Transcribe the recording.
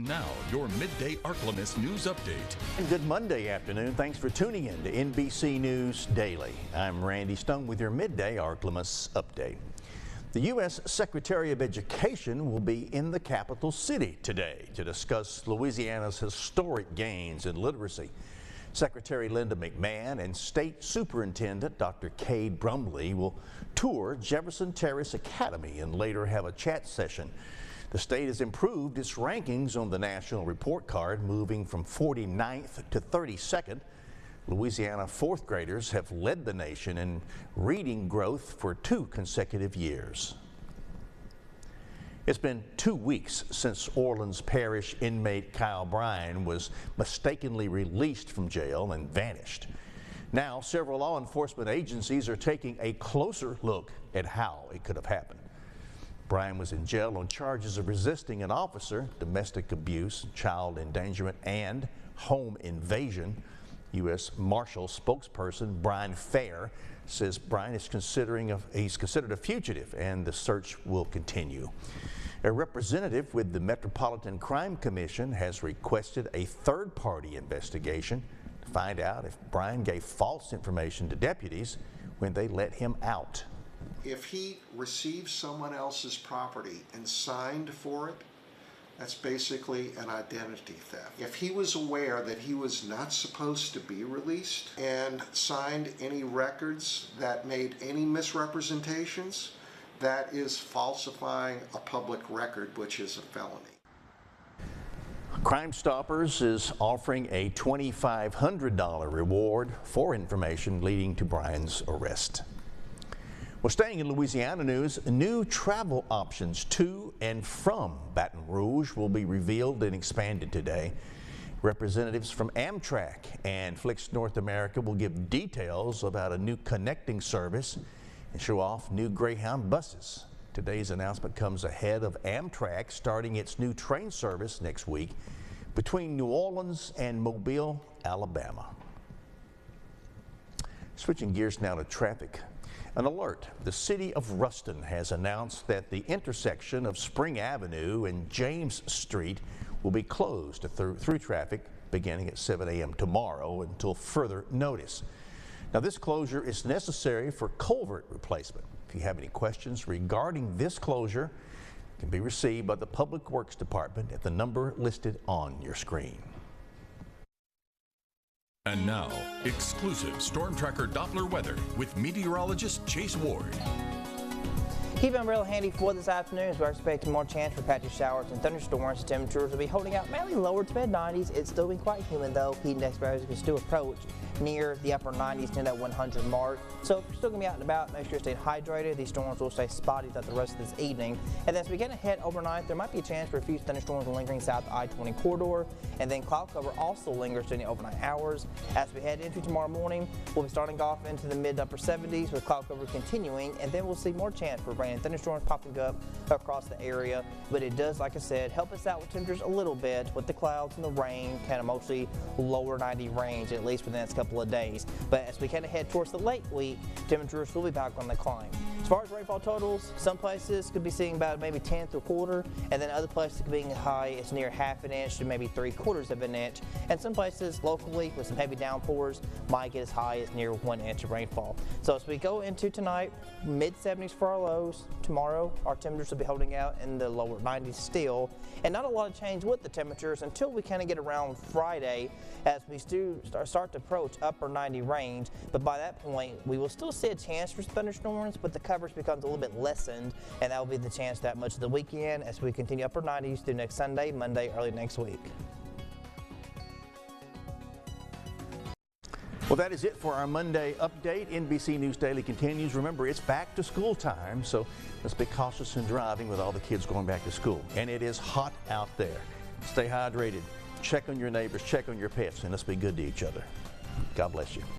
And now, your Midday Ark-La-Miss news update. And good Monday afternoon. Thanks for tuning in to NBC News Daily. I'm Randy Stone with your Midday Ark-La-Miss update. The U.S. Secretary of Education will be in the capital city today to discuss Louisiana's historic gains in literacy. Secretary Linda McMahon and State Superintendent Dr. Cade Brumley will tour Jefferson Terrace Academy and later have a chat session. The state has improved its rankings on the national report card, moving from 49th to 32nd. Louisiana fourth graders have led the nation in reading growth for 2 consecutive years. It's been 2 weeks since Orleans Parish inmate Kyle Bryan was mistakenly released from jail and vanished. Now, several law enforcement agencies are taking a closer look at how it could have happened. Bryan was in jail on charges of resisting an officer, domestic abuse, child endangerment, and home invasion. U.S. Marshal spokesperson Brian Fair says Bryan is he's considered a fugitive and the search will continue. A representative with the Metropolitan Crime Commission has requested a third-party investigation to find out if Bryan gave false information to deputies when they let him out. If he received someone else's property and signed for it, that's basically an identity theft. If he was aware that he was not supposed to be released and signed any records that made any misrepresentations, that is falsifying a public record, which is a felony. Crime Stoppers is offering a $2,500 reward for information leading to Bryan's arrest. Well, staying in Louisiana news, new travel options to and from Baton Rouge will be revealed and expanded today. Representatives from Amtrak and Flix North America will give details about a new connecting service and show off new Greyhound buses. Today's announcement comes ahead of Amtrak starting its new train service next week between New Orleans and Mobile, Alabama. Switching gears now to traffic. An alert. The city of Ruston has announced that the intersection of Spring Avenue and James Street will be closed through traffic beginning at 7 a.m. tomorrow until further notice. Now, this closure is necessary for culvert replacement. If you have any questions regarding this closure, it can be received by the Public Works Department at the number listed on your screen. And now, exclusive Storm Tracker Doppler weather with meteorologist Chase Ward. Keep umbrella handy for this afternoon as we're expecting more chance for patchy showers and thunderstorms. Temperatures will be holding out mainly lower to mid-90s. It's still being quite humid though. Heat index values can still approach near the upper 90s to that 100 mark. So if you're still going to be out and about, make sure you stay hydrated. These storms will stay spotty throughout the rest of this evening. And then as we get ahead overnight, there might be a chance for a few thunderstorms lingering south I-20 corridor. And then cloud cover also lingers during the overnight hours. As we head into tomorrow morning, we'll be starting off into the mid-upper 70s with cloud cover continuing. And then we'll see more chance for rain and thunderstorms popping up across the area. But it does, like I said, help us out with temperatures a little bit with the clouds and the rain, kind of mostly lower 90 range, at least for the next couple of days. But as we kind of head towards the late week, temperatures will be back on the climb. As far as rainfall totals, some places could be seeing about maybe 1/10 to a quarter, and then other places could be high as near 1/2 inch to maybe 3/4 of an inch. And some places locally with some heavy downpours might get as high as near 1 inch of rainfall. So as we go into tonight, mid-70s for our lows. Tomorrow, our temperatures will be holding out in the lower 90s still, and not a lot of change with the temperatures until we kind of get around Friday as we start to approach upper 90 range. But by that point, we will still see a chance for thunderstorms, but the coverage becomes a little bit lessened, and that will be the chance that much of the weekend as we continue upper 90s through next Sunday, Monday, early next week. Well, that is it for our Monday update. NBC News Daily continues. Remember, it's back to school time, so let's be cautious in driving with all the kids going back to school. And it is hot out there. Stay hydrated. Check on your neighbors, check on your pets, and let's be good to each other. God bless you.